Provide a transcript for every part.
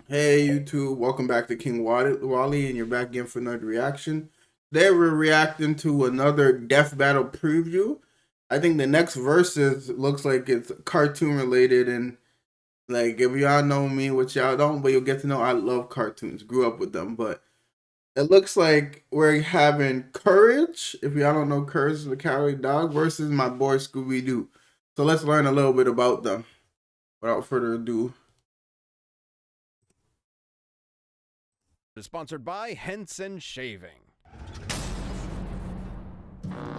Hey YouTube, welcome back to King Wally, and you're back again for another reaction. Today we're reacting to another Death Battle preview. I think the next verses looks like it's cartoon related, and like if y'all know me, which y'all don't, but you'll get to know I love cartoons, grew up with them. But it looks like we're having Courage. If y'all don't know, Courage the Cowardly Dog versus my boy Scooby-Doo. So let's learn a little bit about them. Without further ado. Is sponsored by Henson Shaving.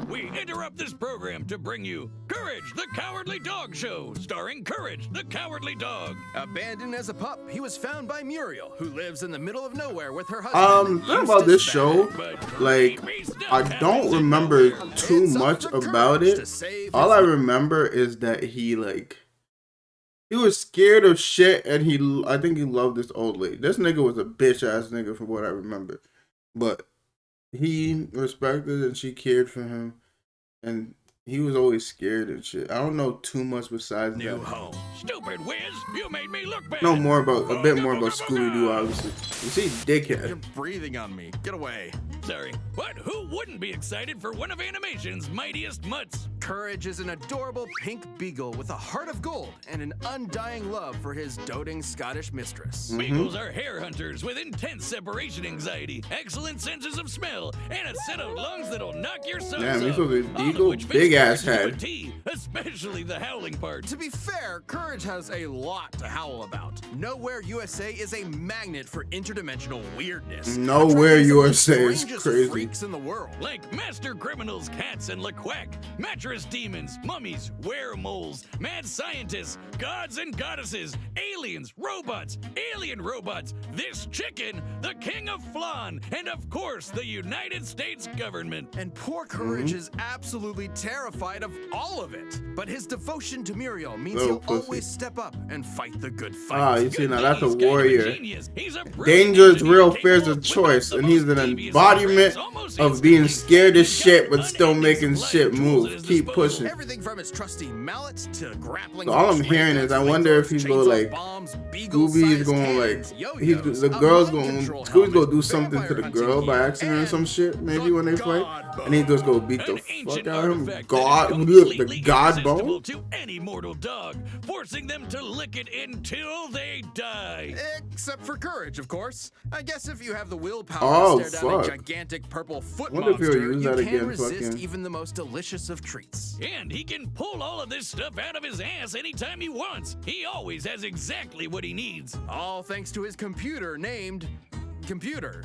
We interrupt this program to bring you Courage the Cowardly Dog Show, starring Courage the Cowardly Dog. Abandoned as a pup, he was found by Muriel, who lives in the middle of nowhere with her husband. Thing about this show, like, I don't remember too much about it. All I remember is that he was scared of shit, and I think he loved this old lady. This nigga was a bitch ass nigga from what I remember, but he respected and she cared for him, and he was always scared and shit. I don't know too much besides New that. home. Stupid whiz, you made me look bad. Know more about a bit more about Scooby-Doo, obviously. You see, dickhead. You're breathing on me. Get away. Sorry. What? Who wouldn't be excited for one of animation's mightiest mutts? Courage is an adorable pink beagle with a heart of gold and an undying love for his doting Scottish mistress. Beagles are hare hunters with intense separation anxiety, excellent senses of smell, and a set of lungs that'll knock your socks Damn, off. he's supposed to be All of beagle, which big fits ass Courage to a head. T, especially the howling part. To be fair, Courage has a lot to howl about. Nowhere USA is a magnet for interdimensional weirdness. Nowhere Attracting some of the USA is strangest crazy. freaks in the world. Like master criminals, cats, and LaQuack, mattress demons, mummies, weremoles, mad scientists, gods and goddesses, aliens, robots, alien robots, this chicken, the king of flan, and of course, the United States government. And poor Courage is absolutely terrified of all of it. But his devotion to Muriel means Little he'll pussy. always step up and fight the good fight. Ah, you see, Good now thing that's a he's kind of warrior. genius. He's a brilliant Danger is engineer real, capable fear's a of choice, whipping and up he's the an most devious embodiment brains almost of being instantly. scared as He's shit, got but still unending making supply shit of tools move. at his Keep disposal. pushing. Everything from his trusty mallet to grappling. So all I'm hooks, hearing ray is, I guns, wonder if flamethrowers, he's gonna, like, chainsaws, bombs, beagle Scooby is sized going cannons, like, yo-yos, the a girl's mind going, control Scooby's gonna helmet, do something to the vampire girl hunting by gear, accident or and some shit, maybe the when they fight, God and he just go beat the An fuck ancient out of him. artifact God, that is the completely God irresistible bone. to any mortal dog, forcing them to lick it until they die. Except for Courage, of course. I guess if you have the willpower Oh, to stare down a fuck. gigantic purple foot Wonder if he'll monster, use you that can again, resist fucking- even the most delicious of treats. And he can pull all of this stuff out of his ass anytime he wants. He always has exactly what he needs. All thanks to his computer named Computer.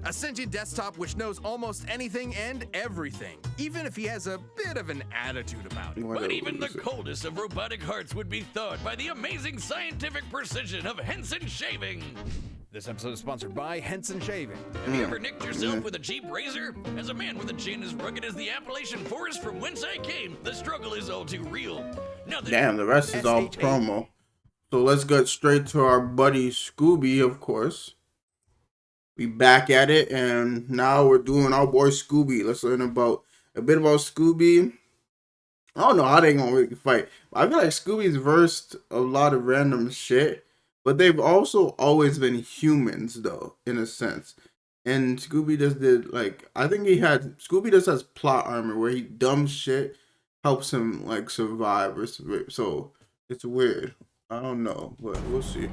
A sentient desktop which knows almost anything and everything, even if he has a bit of an attitude about it. But even the coldest of robotic hearts would be thawed by the amazing scientific precision of Henson Shaving. This episode is sponsored by Henson Shaving. Have you ever nicked yourself with a cheap razor? As a man with a chin as rugged as the Appalachian forest from whence I came, the struggle is all too real. Nothing. Damn, the rest is all SHA. promo. So let's get straight to our buddy Scooby, of course. We back at it, and now we're doing our boy Scooby. Let's learn about a bit about Scooby. I don't know how they gonna really fight. I feel like Scooby's versed a lot of random shit, but they've also always been humans, though, in a sense. And Scooby just did, like, I think Scooby just has plot armor where he dumb shit helps him, like, survive. So it's weird. I don't know, but we'll see.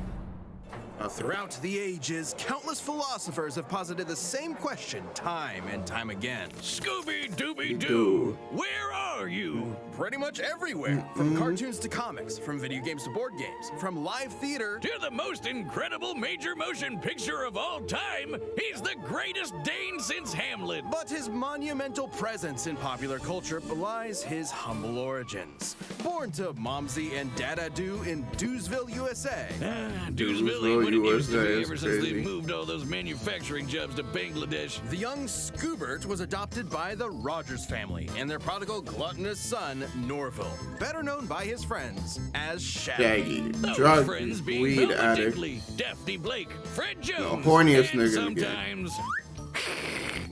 Throughout the ages, countless philosophers have posited the same question time and time again. Scooby-Dooby-Doo, where are you? Pretty much everywhere. From cartoons to comics, from video games to board games, from live theater To the most incredible major motion picture of all time, he's the greatest Dane since Hamlet. But his monumental presence in popular culture belies his humble origins. Born to Momsy and Dada-Doo in Doosville, USA. Doosville ain't what it used to USA be is ever since they crazy. moved all those manufacturing jobs to Bangladesh. The young Scoobert was adopted by the Rogers family and their prodigal gluttonous son, Norville, better known by his friends as Shaggy. Shaggy, Those drug, friends being weed Billy addict. Dinkley, Daphne Blake, Fred Jones, horniest and nigga in the game. sometimes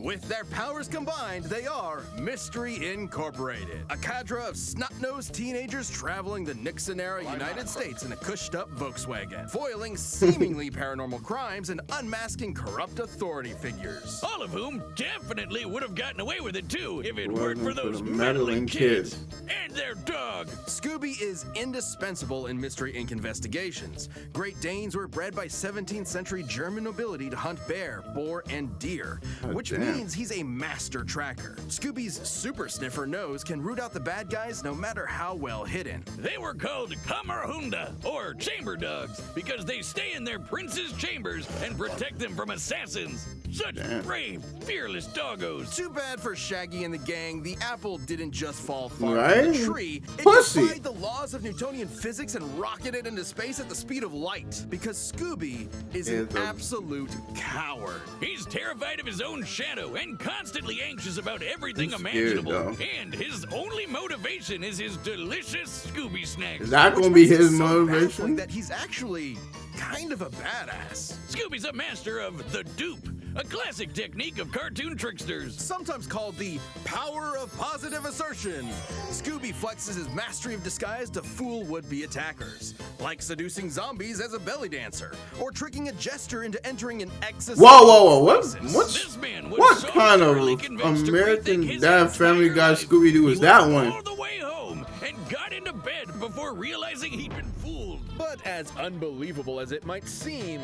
With their powers combined, they are Mystery Incorporated, a cadre of snot-nosed teenagers traveling the Nixon-era United States in a cushed-up Volkswagen, foiling seemingly paranormal crimes and unmasking corrupt authority figures. All of whom definitely would have gotten away with it too if it weren't for Wasn't for those the meddling meddling kids. kids. And their dog. Scooby is indispensable in Mystery Inc. investigations. Great Danes were bred by 17th century German nobility to hunt bear, boar, and deer, which damn. means he's a master tracker. Scooby's super sniffer nose can root out the bad guys no matter how well hidden. They were called Kamerhunda, or chamber dogs, because they stay in their prince's chambers and protect them from assassins. Such brave, fearless doggos. Too bad for Shaggy and the gang, the apple didn't just fall far Right? from the tree. It Pussy. defied the laws of Newtonian physics and rocketed into space at the speed of light. Because Scooby is an Is a- absolute coward. He's terrified of his own shadow and constantly anxious about everything He's scared, imaginable. though. And his only motivation is his delicious Scooby snacks. Is that Which gonna be makes it his so baffling motivation? that he's actually kind of a badass. Scooby's a master of the dupe, a classic technique of cartoon tricksters. Sometimes called the power of positive assertion. Scooby flexes his mastery of disguise to fool would-be attackers, like seducing zombies as a belly dancer, or tricking a jester into entering an exorcism. Whoa! What? This man was What so kind of thoroughly convinced to American rethink his Dad Family entire Guy life, Scooby-Doo he is that went one? all the way home and got into bed before realizing he'd been fooled. But as unbelievable as it might seem,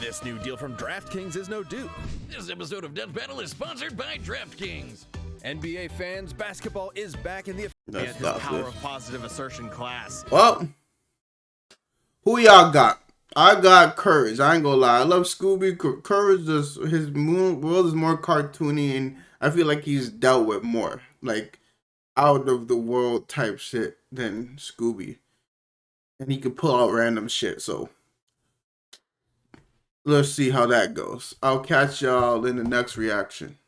this new deal from DraftKings is no dupe. This episode of Death Battle is sponsored by DraftKings. NBA fans, basketball is back in the That's his not power good. of positive assertion class. Well, who y'all got? I got Courage. I ain't gonna lie. I love Scooby. Courage, his world is more cartoony, and I feel like he's dealt with more, like, out of the world type shit than Scooby. And he can pull out random shit, so let's see how that goes. I'll catch y'all in the next reaction.